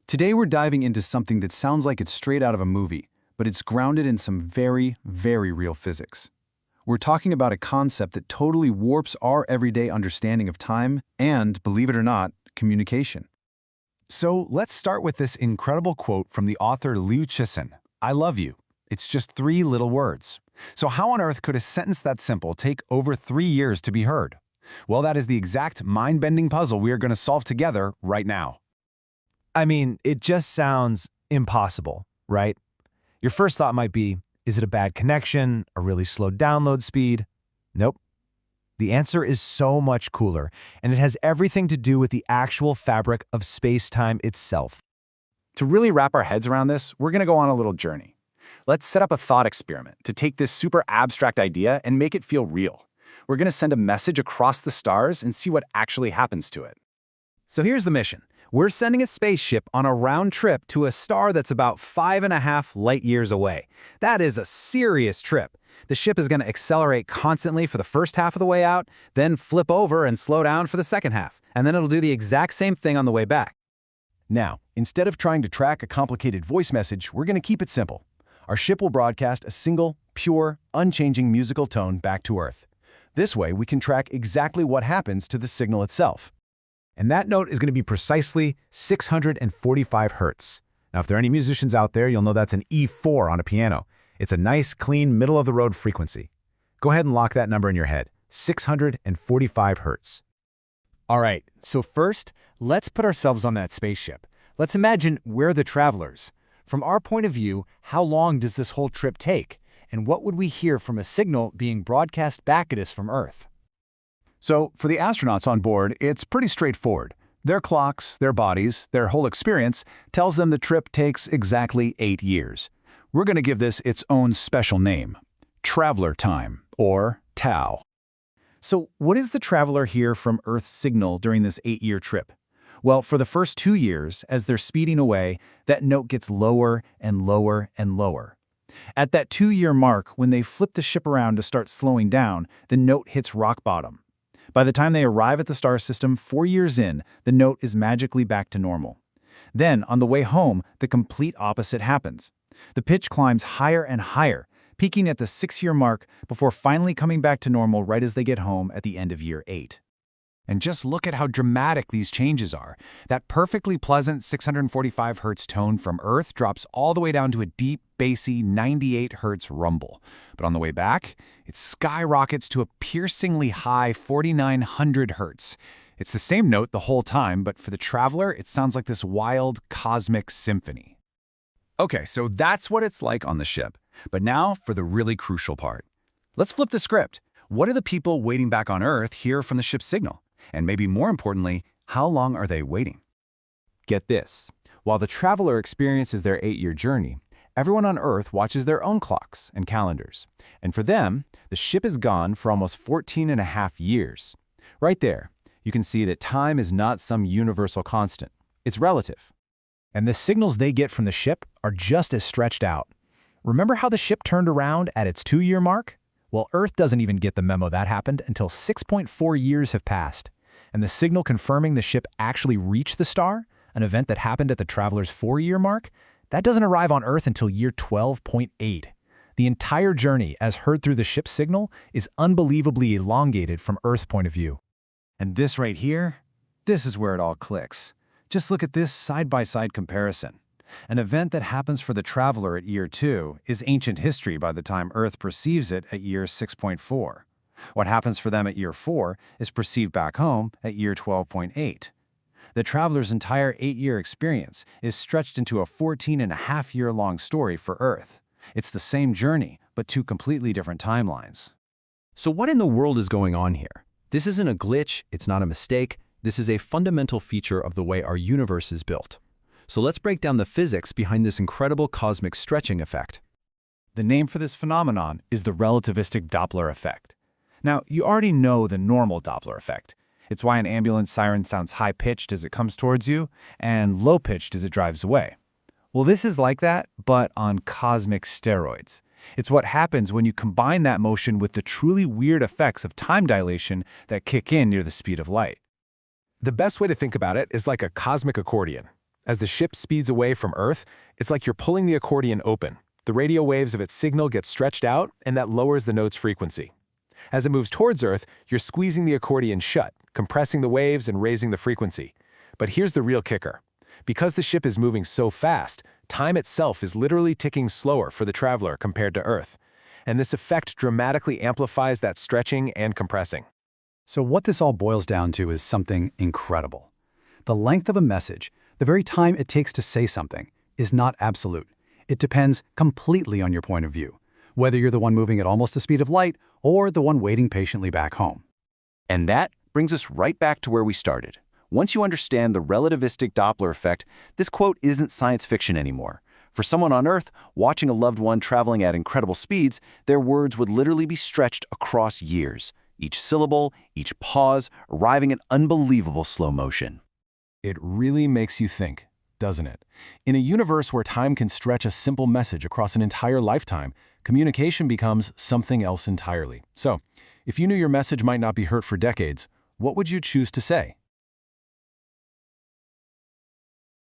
Today we're diving into something that sounds like it's straight out of a movie, but it's grounded in some very, very real physics. We're talking about a concept that totally warps our everyday understanding of time and, believe it or not, communication. So let's start with this incredible quote from the author Liu Cixin. I love you. It's just 3 little words. So how on earth could a sentence that simple take over 3 years to be heard? Well, that is the exact mind-bending puzzle we are going to solve together right now. I mean, it just sounds impossible, right? Your first thought might be, is it a bad connection, a really slow download speed? Nope. The answer is so much cooler, and it has everything to do with the actual fabric of space-time itself. To really wrap our heads around this, we're going to go on a little journey. Let's set up a thought experiment to take this super abstract idea and make it feel real. We're going to send a message across the stars and see what actually happens to it. So here's the mission. We're sending a spaceship on a round trip to a star that's about 5.5 light years away. That is a serious trip. The ship is going to accelerate constantly for the first half of the way out, then flip over and slow down for the second half, and then it'll do the exact same thing on the way back. Now, instead of trying to track a complicated voice message, we're going to keep it simple. Our ship will broadcast a single, pure, unchanging musical tone back to Earth. This way, we can track exactly what happens to the signal itself. And that note is going to be precisely 645 hertz. Now, if there are any musicians out there, you'll know that's an E4 on a piano. It's a nice, clean, middle-of-the-road frequency. Go ahead and lock that number in your head, 645 hertz. All right, so first, let's put ourselves on that spaceship. Let's imagine we're the travelers. From our point of view, how long does this whole trip take? And what would we hear from a signal being broadcast back at us from Earth? So, for the astronauts on board, it's pretty straightforward. Their clocks, their bodies, their whole experience tells them the trip takes exactly 8 years. We're going to give this its own special name, traveler time, or TAU. So what does the traveler hear from Earth's signal during this 8-year trip? Well, for the first 2 years, as they're speeding away, that note gets lower and lower and lower. At that 2-year mark, when they flip the ship around to start slowing down, the note hits rock bottom. By the time they arrive at the star system 4 years in, the note is magically back to normal. Then, on the way home, the complete opposite happens. The pitch climbs higher and higher, peaking at the 6-year mark before finally coming back to normal right as they get home at the end of year 8. And just look at how dramatic these changes are. That perfectly pleasant 645 hertz tone from Earth drops all the way down to a deep, bassy 98 hertz rumble. But on the way back, it skyrockets to a piercingly high 4900 hertz. It's the same note the whole time, but for the traveler, it sounds like this wild, cosmic symphony. Okay, so that's what it's like on the ship. But now for the really crucial part. Let's flip the script. What do the people waiting back on Earth hear from the ship's signal? And maybe more importantly, how long are they waiting? Get this. While the traveler experiences their 8-year journey, everyone on Earth watches their own clocks and calendars. And for them, the ship is gone for almost 14.5 years. Right there, you can see that time is not some universal constant. It's relative. And the signals they get from the ship are just as stretched out. Remember how the ship turned around at its 2-year mark? Well, Earth doesn't even get the memo that happened until 6.4 years have passed. And the signal confirming the ship actually reached the star, an event that happened at the traveler's 4-year mark, that doesn't arrive on Earth until year 12.8. The entire journey, as heard through the ship's signal, is unbelievably elongated from Earth's point of view. And this right here, this is where it all clicks. Just look at this side-by-side comparison. An event that happens for the traveler at year 2 is ancient history by the time Earth perceives it at year 6.4. What happens for them at year 4 is perceived back home at year 12.8. The traveler's entire 8-year experience is stretched into a 14.5-year-long story for Earth. It's the same journey, but 2 completely different timelines. So what in the world is going on here? This isn't a glitch, it's not a mistake. This is a fundamental feature of the way our universe is built. So let's break down the physics behind this incredible cosmic stretching effect. The name for this phenomenon is the relativistic Doppler effect. Now, you already know the normal Doppler effect. It's why an ambulance siren sounds high-pitched as it comes towards you and low-pitched as it drives away. Well, this is like that, but on cosmic steroids. It's what happens when you combine that motion with the truly weird effects of time dilation that kick in near the speed of light. The best way to think about it is like a cosmic accordion. As the ship speeds away from Earth, it's like you're pulling the accordion open. The radio waves of its signal get stretched out, and that lowers the note's frequency. As it moves towards Earth, you're squeezing the accordion shut, compressing the waves and raising the frequency. But here's the real kicker. Because the ship is moving so fast, time itself is literally ticking slower for the traveler compared to Earth. And this effect dramatically amplifies that stretching and compressing. So what this all boils down to is something incredible. The length of a message, the very time it takes to say something, is not absolute. It depends completely on your point of view, whether you're the one moving at almost the speed of light or the one waiting patiently back home. And that brings us right back to where we started. Once you understand the relativistic Doppler effect, this quote isn't science fiction anymore. For someone on Earth, watching a loved one traveling at incredible speeds, their words would literally be stretched across years. Each syllable, each pause, arriving in unbelievable slow motion. It really makes you think, doesn't it? In a universe where time can stretch a simple message across an entire lifetime, communication becomes something else entirely. So, if you knew your message might not be heard for decades, what would you choose to say?